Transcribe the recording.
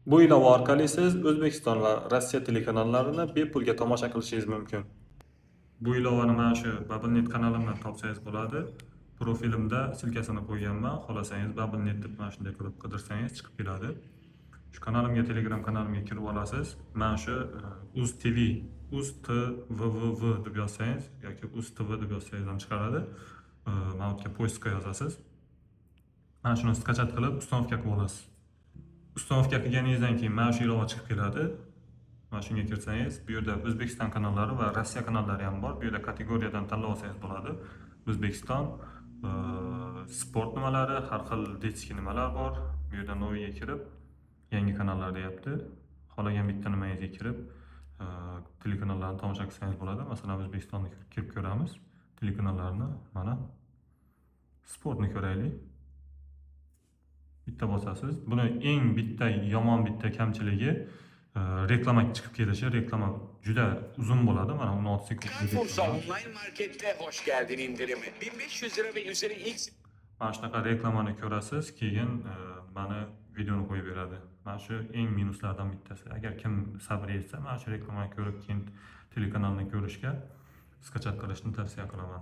Bu ilova orqali siz O'zbekiston va Rossiya telekanallerini bepulga tomosha qilishingiz mumkin. Bu ilovani mana shu Babelnet kanalimdan topsangiz bo'ladi. Profilimda silkasini qo'yganman. Xohlasangiz Babelnet deb mana shunday qilib qidirsangiz chiqib keladi. Shu kanalimga, Telegram kanalimga kirib olasiz. Mana shu Uz TV, Uz TVV deb yozsangiz yoki Uz TV deb yozsangiz ham chiqaradi. Mana bu yerga poistga yozasiz. Mana shuni skachat qilib ustanovka qilib olasiz. Ustanovka qilganingizdan keyin mana shu ilova chiqib keladi. Mana shunga kirsangiz, bu yerda O'zbekiston kanallari va Rossiya kanallari ham bor. Bu yerda kategoriyadan tanlab olsangiz bo'ladi. O'zbekiston sport nimalari, har xil detskiy nimalar bor. Bu yerda noviga kirib, yangi kanallar deyapti. Xohlagan bitta nimangizga kirib, telekanallarni tomosha qilsangiz bo'ladi. Masalan, O'zbekistonni kirib ko'ramiz. Telekanallarni mana sportni ko'raylik. Bitta bosasiz. Buni eng bitta yomon bitta kamchiligi reklama chiqib kelishi. Reklama juda uzun bo'ladi. Mana 16 sekund. Carrefour'sa online markette hoş geldin indirimi. 1500 lira ve üzeri ilk Mana shunaqa reklamani ko'rasiz, keyin mana videoni qo'yib beradi. Mana shu eng minuslardan bittasi. Agar kim sabr etsa, mana shu reklamani ko'rib keyin telekanalni ko'rishga skachat qilishni tavsiya qilaman.